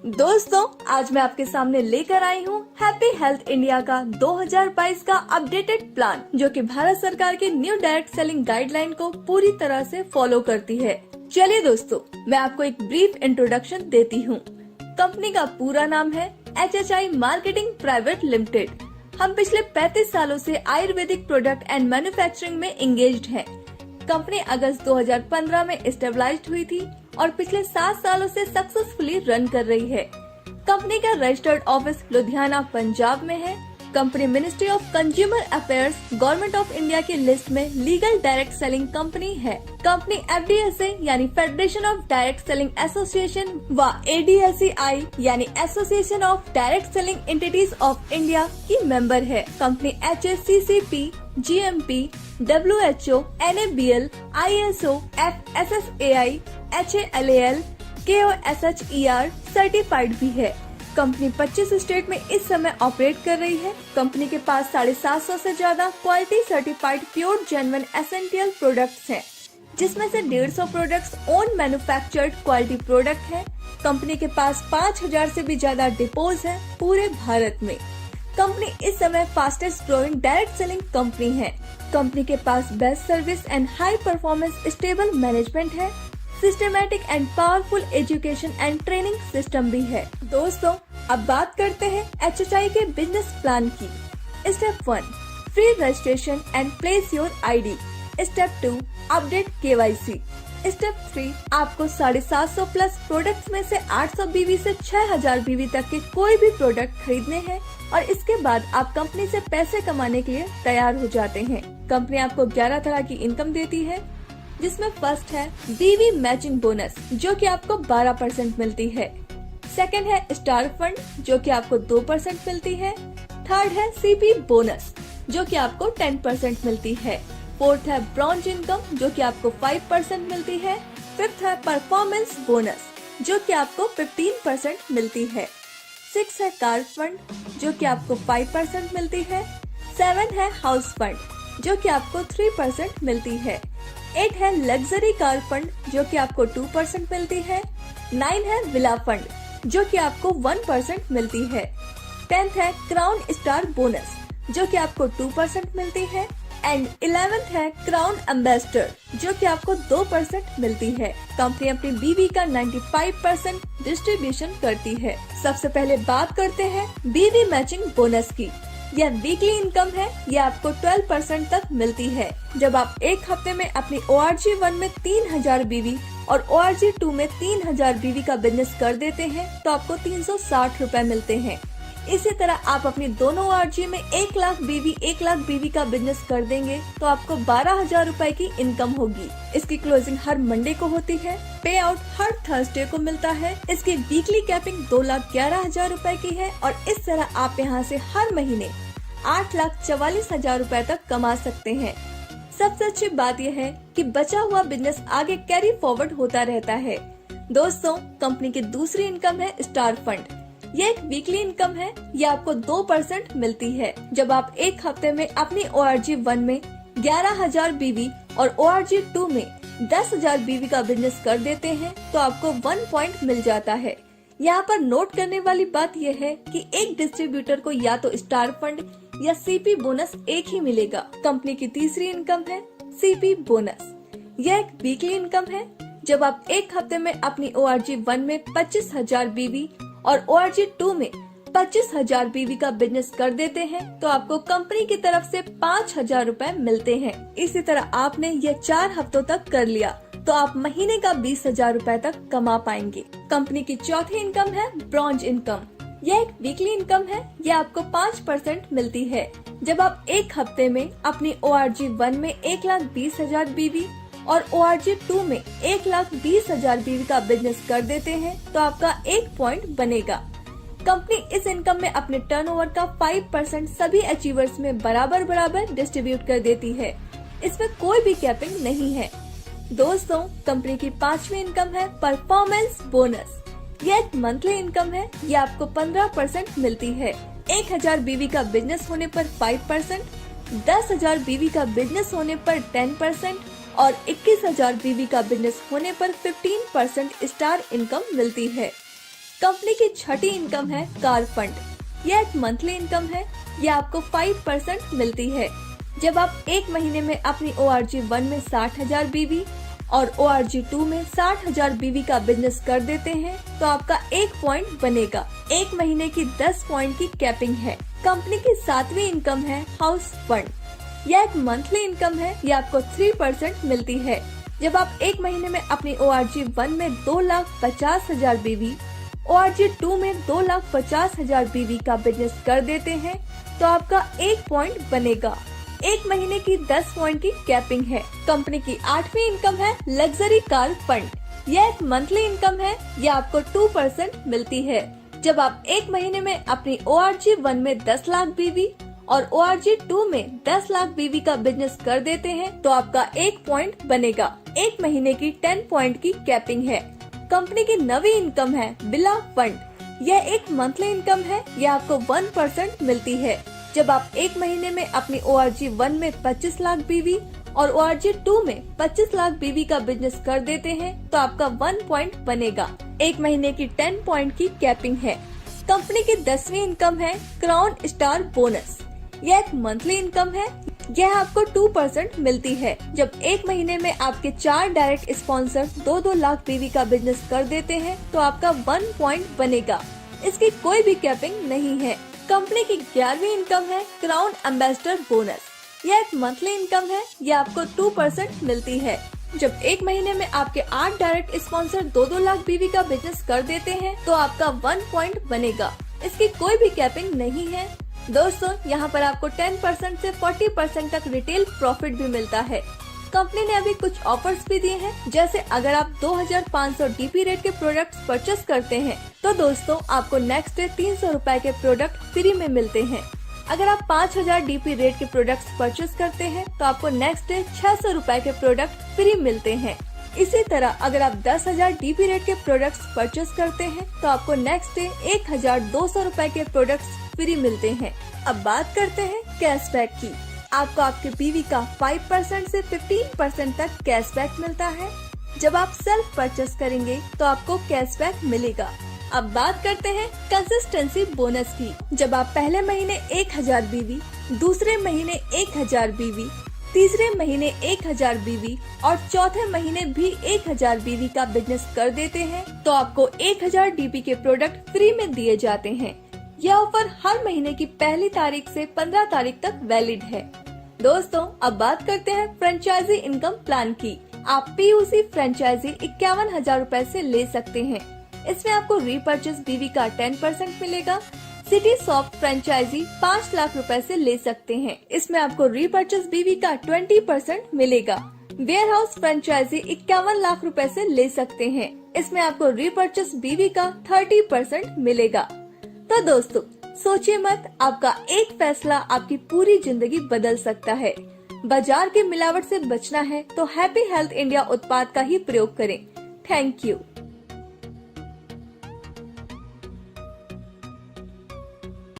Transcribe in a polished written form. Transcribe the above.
दोस्तों, आज मैं आपके सामने लेकर आई हूँ हैप्पी हेल्थ इंडिया का 2022 का अपडेटेड प्लान, जो कि भारत सरकार के न्यू डायरेक्ट सेलिंग गाइडलाइन को पूरी तरह से फॉलो करती है। चलिए दोस्तों, मैं आपको एक ब्रीफ इंट्रोडक्शन देती हूँ। कंपनी का पूरा नाम है HHI मार्केटिंग प्राइवेट लिमिटेड। हम पिछले 35 सालों से आयुर्वेदिक प्रोडक्ट एंड मैन्युफैक्चरिंग में इंगेज्ड हैं। कंपनी अगस्त 2015 में एस्टेब्लिश्ड हुई थी और पिछले 7 सालों से सक्सेसफुली रन कर रही है। कंपनी का रजिस्टर्ड ऑफिस लुधियाना, पंजाब में है। Company ministry of consumer affairs, government of India की लिस्ट में लीगल डायरेक्ट सेलिंग कंपनी है। कंपनी FDSA यानी federation of direct selling association व ADSEI यानी association of direct selling entities of India की मेंबर है। Company HACCP, GMP, WHO, NABL, ISO, FSSAI, HALAL, KOSHER certified भी है। Company 25 state में इस समय ऑपरेट कर रही है। कंपनी के पास 750 से ज्यादा quality certified pure genuine essential products हैं, जिसमें से 150 products own manufactured quality product हैं। कंपनी के पास 5000 से भी ज्यादा डिपोज हैं पूरे भारत में। कंपनी इस समय fastest growing direct selling company है। कंपनी के पास best service and high performance stable management है। Systematic and powerful education and training system भी है। दोस्तों, अब बात करते हैं HHI के बिजनेस प्लान की। Step 1, free registration and place your ID। Step 2, update KYC। Step 3, आपको 750 प्लस प्रोडक्ट्स में से 800 BV से 6000 BV तक के कोई भी प्रोडक्ट खरीदने हैं और इसके बाद आप कंपनी से पैसे कमाने के लिए तैयार हो जाते हैं। कंपनी आपको 11 तरह की इनकम देती है, जिसमें फर्स्ट है BV मैचिंग बोनस, जो कि आपको 12% मिलती है। सेकंड है स्टार फंड, जो कि आपको 2% मिलती है। थर्ड है CP बोनस, जो कि आपको 10% मिलती है। फोर्थ है ब्रॉन्ज इनकम, जो कि आपको 5% मिलती है। फिफ्थ है परफॉर्मेंस बोनस, जो कि आपको 15% मिलती है। सिक्स है कार फंड, जो कि आपको 5% मिलती है। 7 है हाउस फंड, जो कि आपको 3% मिलती है। 8 है लग्जरी कार फंड, जो कि आपको 2% मिलती है। 9 है विला फंड, जो कि आपको 1% मिलती है। 10th है क्राउन स्टार बोनस, जो कि आपको 2% मिलती है। एंड 11th है क्राउन एम्बेसडर, जो कि आपको 2% मिलती है। कंपनी अपनी BV का 95% डिस्ट्रीब्यूशन करती है। सबसे पहले बात करते हैं BV मैचिंग बोनस की। यह वीकली इनकम है। यह आपको 12% तक मिलती है। जब आप एक हफ्ते में अपनी ORG1 में 3000 BV और ORG2 में 3000 BV का बिजनेस कर देते हैं, तो आपको 360 रूपए मिलते हैं। इसी तरह आप अपनी दोनों ORG में 1 लाख BV का बिजनेस कर देंगे, तो आपको 12,000 रूपए की इनकम होगी। इसकी क्लोजिंग हर मंडे को होती है। पे आउट हर थर्सडे को मिलता है। इसकी वीकली कैपिंग 2,11,000 रूपए की है और इस तरह आप यहाँ से हर महीने 8,44,000 रूपए तक कमा सकते हैं। सबसे अच्छी बात यह है कि बचा हुआ बिजनेस आगे कैरी फॉरवर्ड होता रहता है। दोस्तों, कंपनी की दूसरी इनकम है स्टार फंड। ये एक वीकली इनकम है। ये आपको 2% मिलती है। जब आप एक हफ्ते में अपनी ORG1 में 11,000 BV और ORG2 में 10,000 BV का बिजनेस कर देते हैं, तो आपको 1 पॉइंट मिल जाता है। यहाँ पर नोट करने वाली बात यह है कि एक डिस्ट्रीब्यूटर को या तो स्टार फंड या CP बोनस एक ही मिलेगा। कंपनी की तीसरी इनकम है CP बोनस। यह एक वीकली इनकम है। जब आप एक हफ्ते में अपनी ORG1 में 25,000 BV और ORG2 में 25,000 BV का बिजनेस कर देते हैं, तो आपको कंपनी की तरफ से 5,000 रूपए मिलते हैं। इसी तरह आपने ये 4 हफ्तों तक कर लिया, तो आप महीने का 20,000 रूपए तक कमा पाएंगे। कंपनी की चौथी इनकम है ब्रॉन्ज इनकम। यह एक वीकली इनकम है। यह आपको 5% मिलती है। जब आप एक हफ्ते में अपनी ORG1 में 1,20,000 BV और ORG2 में 1,20,000 BV का बिजनेस कर देते हैं, तो आपका 1 पॉइंट बनेगा। कंपनी इस इनकम में अपने टर्नओवर का 5% सभी अचीवर्स में बराबर बराबर डिस्ट्रीब्यूट कर देती है। इसमें कोई भी कैपिंग नहीं है। दोस्तों, कंपनी की पांचवी इनकम है परफॉर्मेंस बोनस। यह एक मंथली इनकम है। यह आपको 15% मिलती है। 1,000 BV का बिजनेस होने पर 5%, 10,000 BV का बिजनेस होने पर 10% और 21,000 BV का बिजनेस होने पर 15% स्टार इनकम मिलती है। कंपनी की छठी इनकम है कार फंड। यह एक मंथली इनकम है। यह आपको 5% मिलती है। जब आप एक महीने में अपनी ORG1 में 60,000 BV और ORG2 में 60,000 BV का बिजनेस कर देते हैं तो आपका 1 पॉइंट बनेगा। एक महीने की 10 पॉइंट की कैपिंग है। कंपनी की 7वीं इनकम है हाउस फंड। यह एक मंथली इनकम है। यह आपको 3% मिलती है। जब आप एक महीने में अपनी ORG1 में 2,50,000 BV, ORG2 में 2,50,000 BV का बिजनेस कर देते हैं तो आपका 1 पॉइंट बनेगा। एक महीने की 10 पॉइंट की कैपिंग है। कंपनी की 8वीं इनकम है लग्जरी कार फंड। यह एक मंथली इनकम है। यह आपको 2% मिलती है। जब आप एक महीने में अपनी ORG1 में 10 लाख BV और ORG2 में 10 लाख BV का बिजनेस कर देते हैं तो आपका 1 पॉइंट बनेगा। एक महीने की 10 पॉइंट की कैपिंग है। कंपनी की 9वीं इनकम है बिला फंड। यह एक मंथली इनकम है। यह आपको 1% मिलती है। जब आप एक महीने में अपनी ORG1 में 25 लाख BV और ORG2 में 25 लाख BV का बिजनेस कर देते हैं तो आपका 1 पॉइंट बनेगा। एक महीने की 10 पॉइंट की कैपिंग है। कंपनी की 10वीं इनकम है क्राउन स्टार बोनस। यह एक मंथली इनकम है। यह आपको 2% मिलती है। जब एक महीने में आपके 4 डायरेक्ट स्पॉन्सर 2-2 लाख BV का बिजनेस कर देते हैं तो आपका 1 पॉइंट बनेगा। इसकी कोई भी कैपिंग नहीं है। कंपनी की 11वीं इनकम है क्राउन एम्बेसडर बोनस। यह एक मंथली इनकम है। यह आपको 2% मिलती है। जब एक महीने में आपके 8 डायरेक्ट स्पॉन्सर 2-2 लाख BV का बिजनेस कर देते हैं तो आपका 1 पॉइंट बनेगा। इसकी कोई भी कैपिंग नहीं है। दोस्तों, यहाँ पर आपको 10% से 40% तक रिटेल प्रॉफिट भी मिलता है। कंपनी ने अभी कुछ ऑफर्स भी दिए हैं, जैसे अगर आप 2500 DP रेट के प्रोडक्ट्स परचेस करते हैं तो दोस्तों आपको नेक्स्ट डे 300 रुपए के प्रोडक्ट फ्री में मिलते हैं। अगर आप 5000 DP रेट के प्रोडक्ट्स परचेस करते हैं तो आपको नेक्स्ट डे 600 रुपए के प्रोडक्ट फ्री मिलते हैं। इसी तरह अगर आप 10,000 DP रेट के प्रोडक्ट्स परचेस करते हैं तो आपको नेक्स्ट डे 1,200 रुपए के प्रोडक्ट्स फ्री मिलते हैं। अब बात करते हैं कैशबैक की। आपको आपके BV का 5% से 15% तक कैशबैक मिलता है। जब आप सेल्फ परचेस करेंगे तो आपको कैशबैक मिलेगा। अब बात करते हैं कंसिस्टेंसी बोनस की। जब आप पहले महीने 1,000 BV, दूसरे महीने 1,000 BV, तीसरे महीने 1,000 BV और चौथे महीने भी 1,000 BV का बिजनेस कर देते हैं तो आपको 1,000 DP के प्रोडक्ट फ्री में दिए जाते हैं। यह ऑफर हर महीने की पहली तारीख से 15 तारीख तक वैलिड है। दोस्तों, अब बात करते हैं फ्रेंचाइजी इनकम प्लान की। आप PUC फ्रेंचाइजी 51,000 रूपए से ले सकते हैं। इसमें आपको रीपर्चेस BV का 10% मिलेगा। सिटी सॉफ्ट फ्रेंचाइजी 5 लाख रुपए से ले सकते हैं। इसमें आपको रीपर्चेस BV का 20% मिलेगा। वेयर हाउस फ्रेंचाइजी 51 लाख रुपए से ले सकते हैं। इसमें आपको रीपर्चेस BV का 30% मिलेगा। तो दोस्तों, सोचिए मत, आपका एक फैसला आपकी पूरी जिंदगी बदल सकता है। बाजार की मिलावट से बचना है तो हैप्पी हेल्थ इंडिया उत्पाद का ही प्रयोग करें। Thank you.